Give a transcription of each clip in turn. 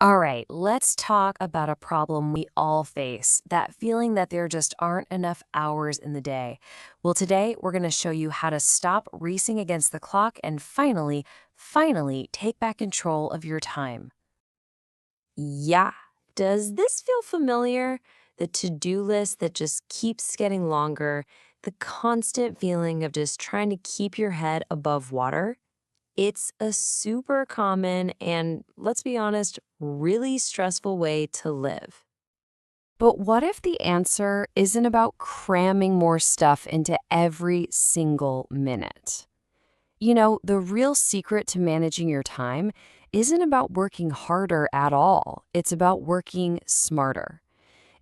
All right, let's talk about a problem we all face, that feeling that there just aren't enough hours in the day. Well, today we're going to show you how to stop racing against the clock and finally take back control of your time. Yeah. Does this feel familiar? The to-do list that just keeps getting longer, the constant feeling of just trying to keep your head above water? It's a super common and, let's be honest, really stressful way to live. But what if the answer isn't about cramming more stuff into every single minute? The real secret to managing your time isn't about working harder at all. It's about working smarter.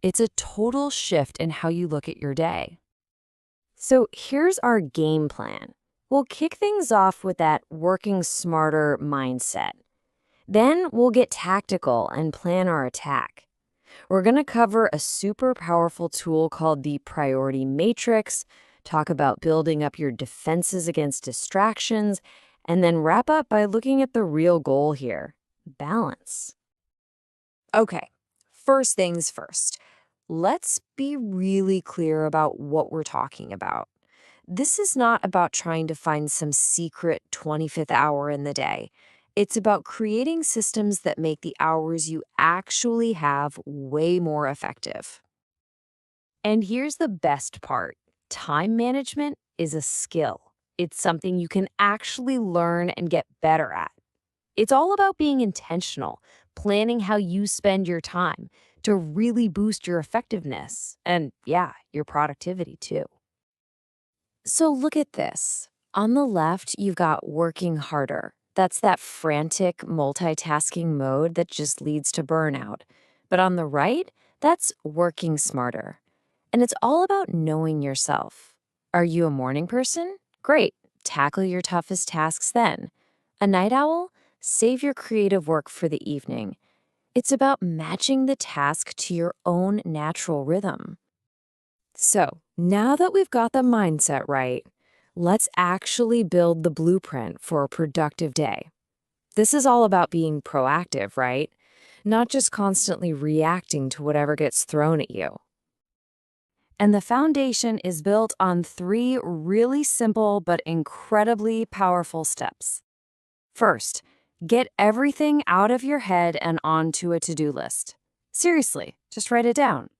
It's a total shift in how you look at your day. So here's our game plan. We'll kick things off with that working smarter mindset. Then we'll get tactical and plan our attack. We're going to cover a super powerful tool called the priority matrix, talk about building up your defenses against distractions, and then wrap up by looking at the real goal here: balance. Okay, first things first. Let's be really clear about what we're talking about. This is not about trying to find some secret 25th hour in the day. It's about creating systems that make the hours you actually have way more effective. And here's the best part: time management is a skill. It's something you can actually learn and get better at. It's all about being intentional, planning how you spend your time to really boost your effectiveness and, yeah, your productivity too. So look at this. On the left, you've got working harder. That's that frantic multitasking mode that just leads to burnout. But on the right, that's working smarter. And it's all about knowing yourself. Are you a morning person? Great. Tackle your toughest tasks then. A night owl? Save your creative work for the evening. It's about matching the task to your own natural rhythm. So, now that we've got the mindset right, let's actually build the blueprint for a productive day. This is all about being proactive, right? Not just constantly reacting to whatever gets thrown at you. And the foundation is built on three really simple but incredibly powerful steps. First, get everything out of your head and onto a to-do list. Seriously, just write it down.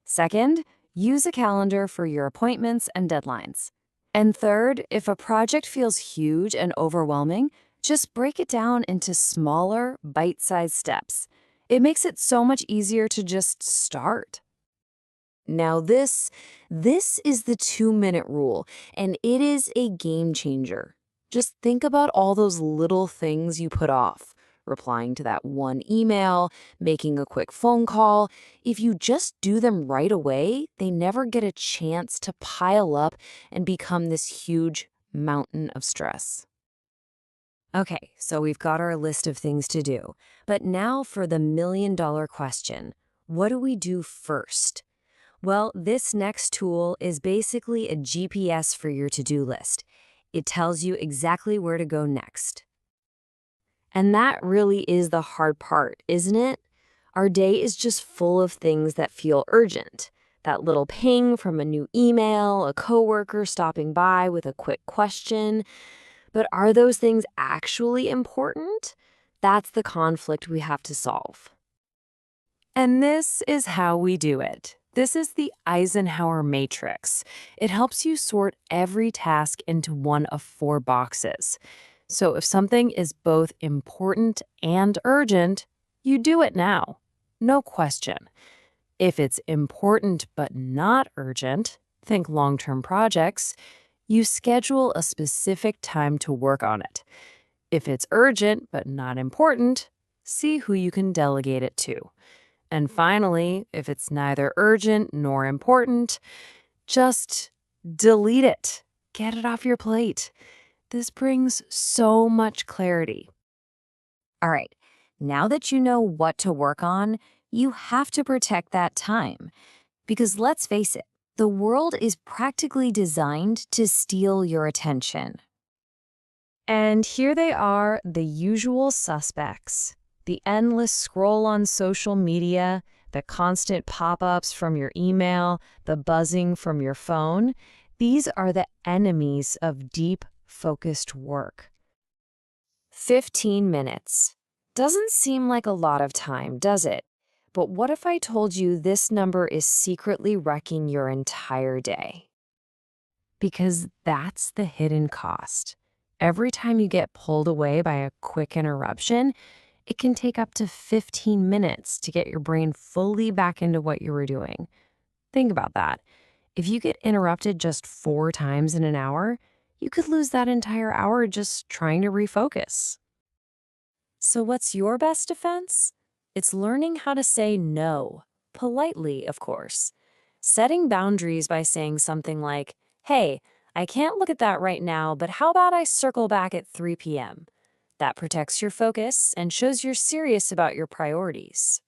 Second, use a calendar for your appointments and deadlines. And third, if a project feels huge and overwhelming, just break it down into smaller, bite-sized steps. It makes it so much easier to just start. Now this is the 2-minute rule, and it is a game changer. Just think about all those little things you put off: replying to that one email, making a quick phone call. If you just do them right away, they never get a chance to pile up and become this huge mountain of stress. Okay, so we've got our list of things to do. But now for the million-dollar question: what do we do first? Well, this next tool is basically a GPS for your to-do list. It tells you exactly where to go next. And that really is the hard part, isn't it? Our day is just full of things that feel urgent. That little ping from a new email, a coworker stopping by with a quick question. But are those things actually important? That's the conflict we have to solve. And this is how we do it. This is the Eisenhower matrix. It helps you sort every task into one of 4 boxes. So if something is both important and urgent, you do it now. No question. If it's important but not urgent, think long-term projects, you schedule a specific time to work on it. If it's urgent but not important, see who you can delegate it to. And finally, if it's neither urgent nor important, just delete it. Get it off your plate. This brings so much clarity. All right, now that you know what to work on, you have to protect that time. Because let's face it, the world is practically designed to steal your attention. And here they are, the usual suspects: The endless scroll on social media, the constant pop-ups from your email, the buzzing from your phone, these are the enemies of deep, focused work. 15 minutes. Doesn't seem like a lot of time, does it? But what if I told you this number is secretly wrecking your entire day? Because that's the hidden cost. Every time you get pulled away by a quick interruption, it can take up to 15 minutes to get your brain fully back into what you were doing. Think about that. If you get interrupted just 4 times in an hour, you could lose that entire hour just trying to refocus. So, what's your best defense? It's learning how to say no, politely, of course. Setting boundaries by saying something like, hey, I can't look at that right now, but how about I circle back at 3 p.m.? That protects your focus and shows you're serious about your priorities.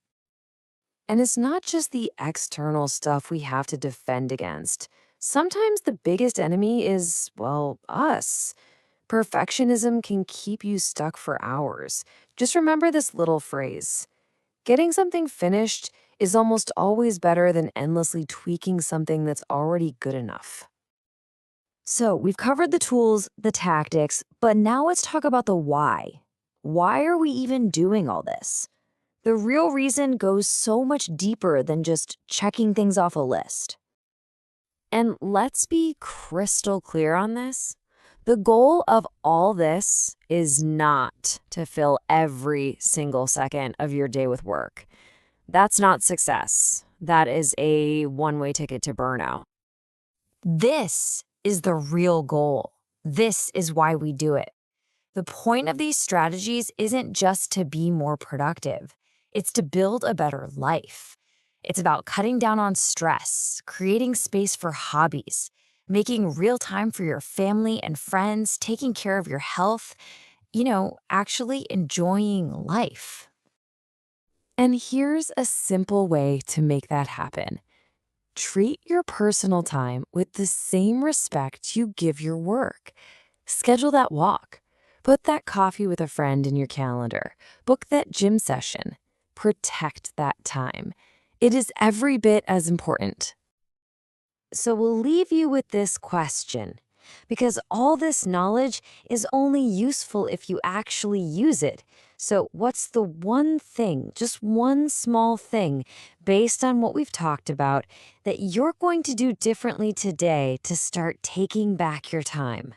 And it's not just the external stuff we have to defend against. Sometimes the biggest enemy is, well, us. Perfectionism can keep you stuck for hours. Just remember this little phrase. Getting something finished is almost always better than endlessly tweaking something that's already good enough. So we've covered the tools, the tactics, but now let's talk about the why. Why are we even doing all this? The real reason goes so much deeper than just checking things off a list. And let's be crystal clear on this. The goal of all this is not to fill every single second of your day with work. That's not success. That is a one-way ticket to burnout. This is the real goal. This is why we do it. The point of these strategies isn't just to be more productive. It's to build a better life. It's about cutting down on stress, creating space for hobbies, making real time for your family and friends, taking care of your health, actually enjoying life. And here's a simple way to make that happen. Treat your personal time with the same respect you give your work. Schedule that walk. Put that coffee with a friend in your calendar. Book that gym session. Protect that time. It is every bit as important. So we'll leave you with this question, because all this knowledge is only useful if you actually use it. So what's the one thing, just one small thing, based on what we've talked about, that you're going to do differently today to start taking back your time?